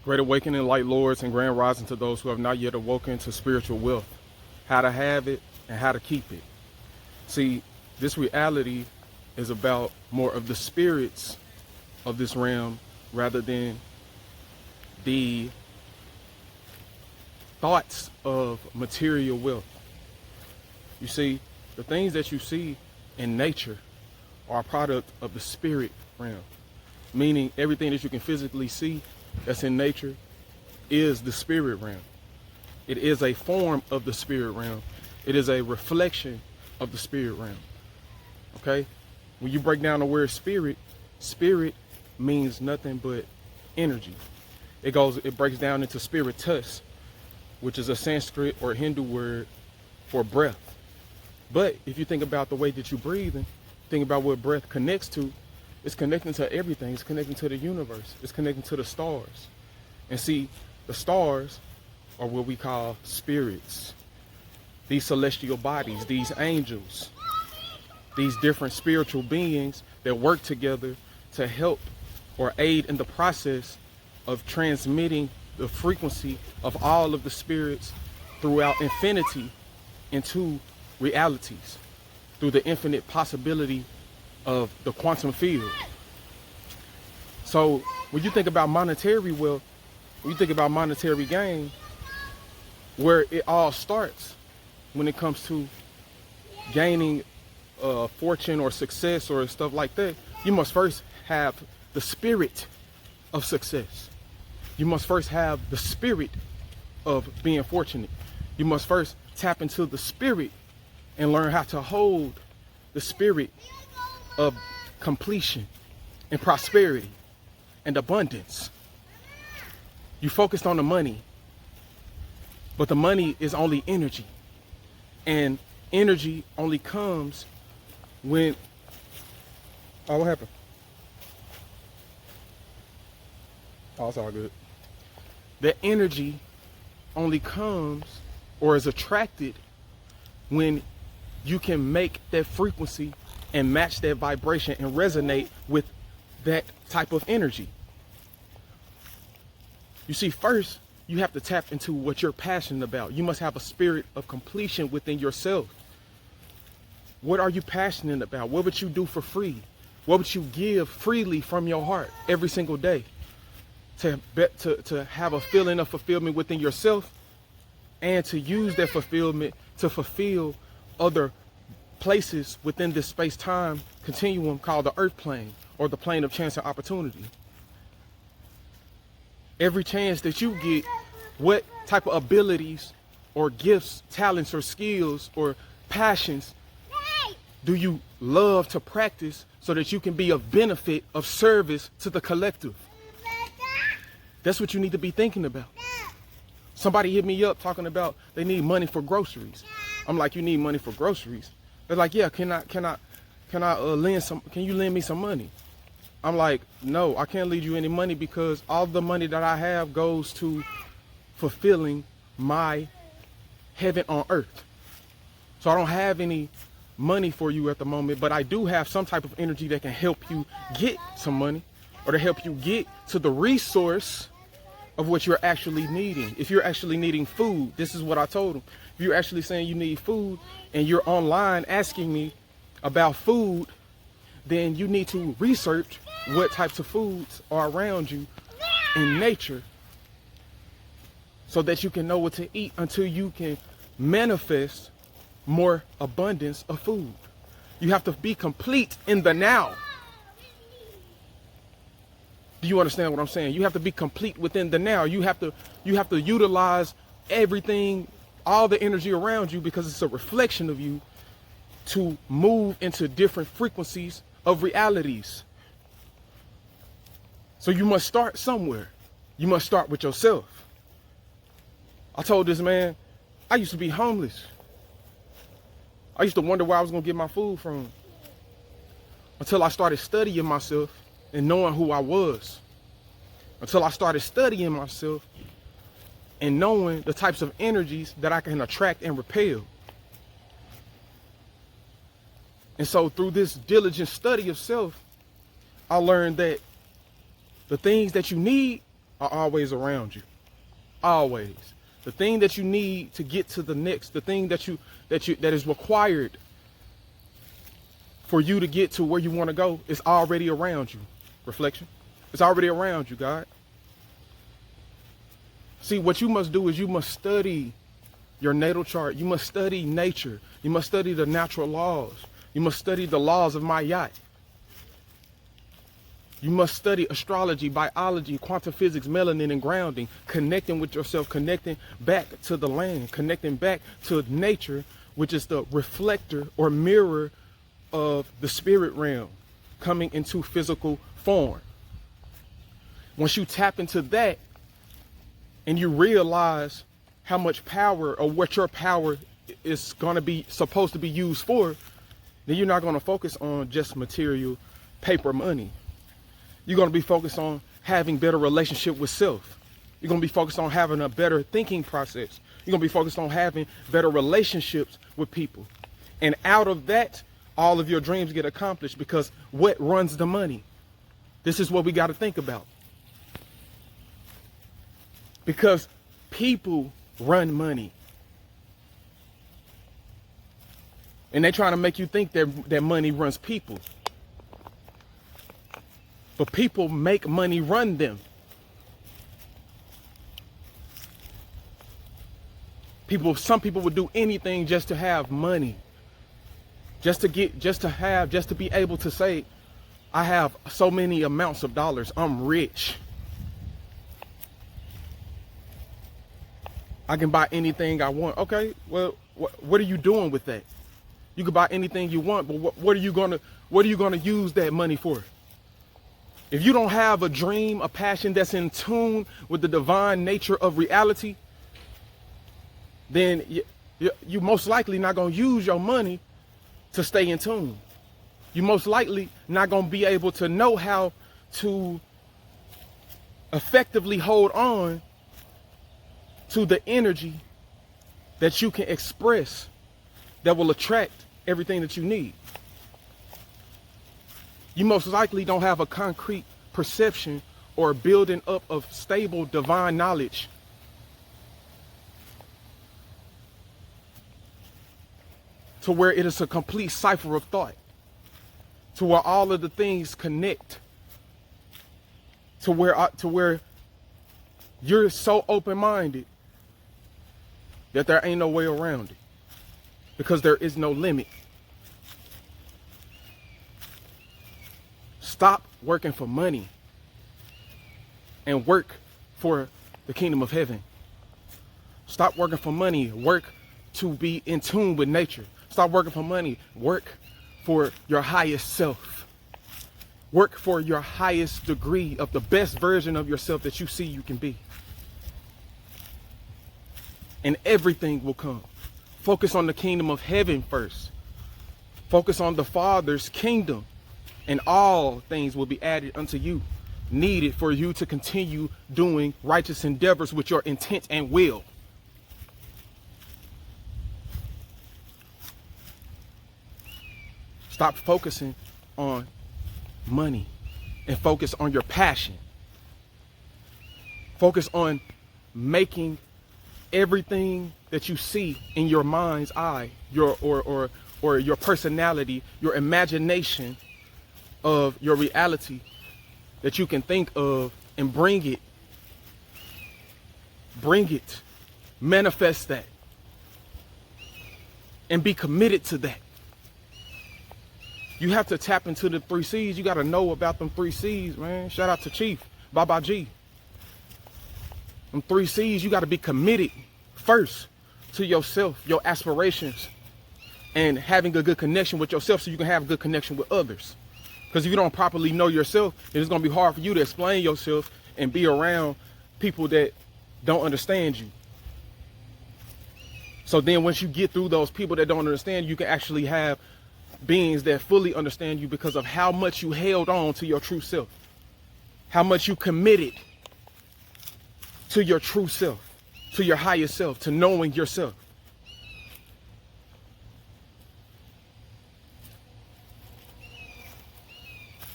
Great awakening, light lords, and grand rising to those who have not yet awoken to spiritual wealth, how to have it and how to keep it. See, this reality is about more of the spirits of this realm rather than the thoughts of material wealth. You see, the things that you see in nature are a product of the spirit realm, meaning everything that you can physically see that's in nature is the spirit realm. It is a form of the spirit realm. It is a reflection of the spirit realm. Okay? When you break down the word spirit, spirit means nothing but energy. It breaks down into spiritus, which is a Sanskrit or Hindu word for breath. But if you think about the way that you breathe and think about what breath connects to, it's connecting to everything. It's connecting to the universe. It's connecting to the stars. And see, the stars are what we call spirits. These celestial bodies, these angels, these different spiritual beings that work together to help or aid in the process of transmitting the frequency of all of the spirits throughout infinity into realities through the infinite possibility of the quantum field. So when you think about monetary wealth, when you think about monetary gain, where it all starts when it comes to gaining fortune or success or stuff like that, you must first have the spirit of success. You must first have the spirit of being fortunate. You must first tap into the spirit and learn how to hold the spirit of completion and prosperity and abundance. You focused on the money, but the money is only energy. And energy only comes when, oh, what happened? Oh, it's all good. The energy only comes or is attracted when you can make that frequency and match that vibration and resonate with that type of energy. You see, first, you have to tap into what you're passionate about. You must have a spirit of completion within yourself. What are you passionate about? What would you do for free? What would you give freely from your heart every single day to have a feeling of fulfillment within yourself and to use that fulfillment to fulfill other places within this space-time continuum called the earth plane or the plane of chance and opportunity? Every chance that you get, what type of abilities or gifts, talents or skills or passions do you love to practice so that you can be of benefit, of service to the collective? That's what you need to be thinking about. Somebody hit me up talking about they need money for groceries. I'm like, you need money for groceries? They're like, yeah, can you lend me some money? I'm like, no, I can't lend you any money because all the money that I have goes to fulfilling my heaven on earth. So I don't have any money for you at the moment, but I do have some type of energy that can help you get some money or to help you get to the resource of what you're actually needing. If you're actually needing food, this is what I told them. If you're actually saying you need food and you're online asking me about food, then you need to research what types of foods are around you in nature so that you can know what to eat until you can manifest more abundance of food. You have to be complete in the now. Do you understand what I'm saying? You have to be complete within the now. You have to utilize everything, all the energy around you, because it's a reflection of you, to move into different frequencies of realities. So you must start somewhere. You must start with yourself. I told this man, I used to be homeless. I used to wonder where I was gonna get my food from until I started studying myself and knowing who I was. Until I started studying myself and knowing the types of energies that I can attract and repel. And so through this diligent study of self, I learned that the things that you need are always around you. Always. The thing that you need to get to the next, the thing that is required for you to get to where you want to go is already around you. Reflection. It's already around you, God. See, what you must do is you must study your natal chart. You must study nature. You must study the natural laws. You must study the laws of Ma'at. You must study astrology, biology, quantum physics, melanin, and grounding, connecting with yourself, connecting back to the land, connecting back to nature, which is the reflector or mirror of the spirit realm coming into physical form. Once you tap into that and you realize how much power or what your power is going to be supposed to be used for, then you're not going to focus on just material paper money. You're going to be focused on having better relationship with self. You're going to be focused on having a better thinking process. You're going to be focused on having better relationships with people. And out of that, all of your dreams get accomplished, because what runs the money? This is what we got to think about. Because people run money. And they're trying to make you think that money runs people. But people make money run them. Some people would do anything just to have money. Just to be able to say, I have so many amounts of dollars, I'm rich. I can buy anything I want. Okay, well, what are you doing with that? You can buy anything you want, but what are you gonna use that money for? If you don't have a dream, a passion that's in tune with the divine nature of reality, then you most likely not gonna use your money to stay in tune. You most likely not gonna be able to know how to effectively hold on to the energy that you can express that will attract everything that you need. You most likely don't have a concrete perception or building up of stable divine knowledge to where it is a complete cipher of thought, to where all of the things connect, to where you're so open-minded that there ain't no way around it, because there is no limit. Stop working for money and work for the kingdom of heaven. Stop working for money. Work to be in tune with nature. Stop working for money. Work for your highest self. Work for your highest degree of the best version of yourself that you see you can be. And everything will come. Focus on the kingdom of heaven first. Focus on the Father's kingdom, and all things will be added unto you, needed for you to continue doing righteous endeavors with your intent and will. Stop focusing on money and focus on your passion. Focus on making everything that you see in your mind's eye, or your personality, your imagination of your reality that you can think of, and bring it, manifest that, and be committed to that. You have to tap into the 3 C's. You got to know about them 3 C's, man. Shout out to Chief Babaji. Them 3 C's, you got to be committed first to yourself, your aspirations, and having a good connection with yourself so you can have a good connection with others. Because if you don't properly know yourself, then it's going to be hard for you to explain yourself and be around people that don't understand you. So then once you get through those people that don't understand, you can actually have beings that fully understand you because of how much you held on to your true self, how much you committed to your true self, to your higher self, to knowing yourself.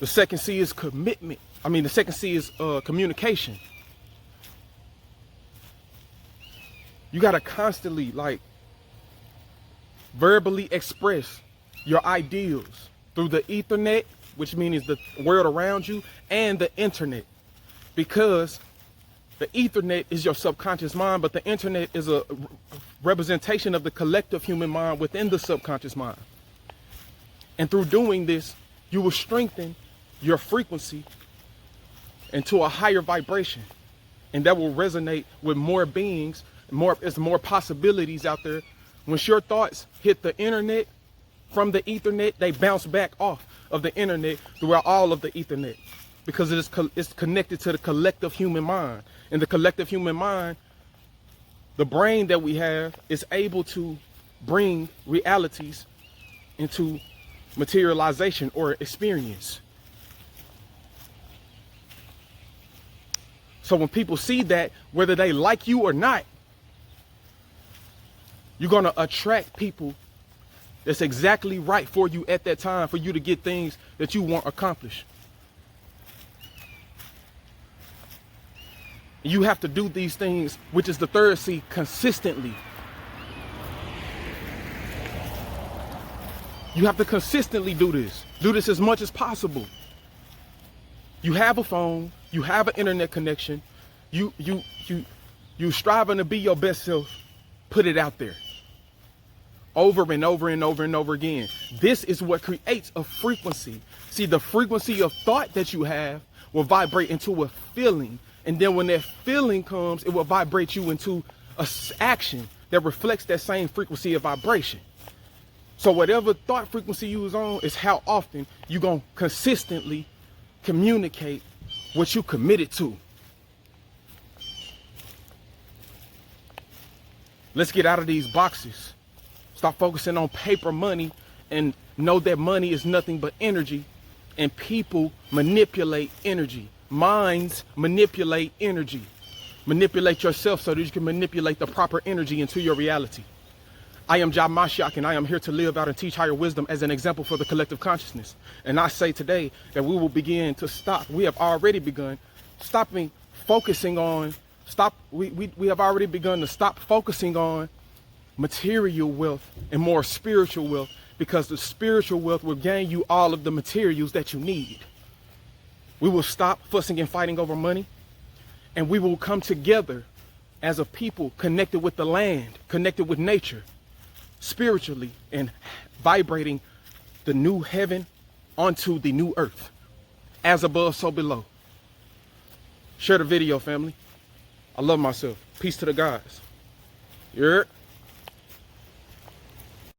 The second C is commitment. The second C is communication. You got to constantly like verbally express your ideals through the Ethernet, which means the world around you, and the internet. Because the Ethernet is your subconscious mind, but the internet is a representation of the collective human mind within the subconscious mind. And through doing this, you will strengthen your frequency into a higher vibration. And that will resonate with more beings, there's more possibilities out there. Once your thoughts hit the internet from the Ethernet, they bounce back off of the internet throughout all of the Ethernet. Because it's connected to the collective human mind. And the collective human mind, the brain that we have, is able to bring realities into materialization or experience. So when people see that, whether they like you or not, you're going to attract people that's exactly right for you at that time, for you to get things that you want accomplished. You have to do these things, which is the third C, consistently. You have to consistently do this. Do this as much as possible. You have a phone, you have an internet connection, you striving to be your best self, put it out there. Over and over and over and over again. This is what creates a frequency. See, the frequency of thought that you have will vibrate into a feeling. And then when that feeling comes, it will vibrate you into an action that reflects that same frequency of vibration. So whatever thought frequency you was on is how often you're going to consistently communicate what you committed to. Let's get out of these boxes. Stop focusing on paper money and know that money is nothing but energy, and people manipulate energy. Minds manipulate energy. Manipulate yourself so that you can manipulate the proper energy into your reality. I am Jah Mashiach, and I am here to live out and teach higher wisdom as an example for the collective consciousness. And I say today that we will begin to stop. We have already begun focusing on, we have already begun to stop focusing on material wealth and more spiritual wealth, because the spiritual wealth will gain you all of the materials that you need. We will stop fussing and fighting over money, and we will come together as a people connected with the land, connected with nature, spiritually, and vibrating the new heaven onto the new earth. As above, so below. Share the video, family. I love myself. Peace to the gods. Yeah.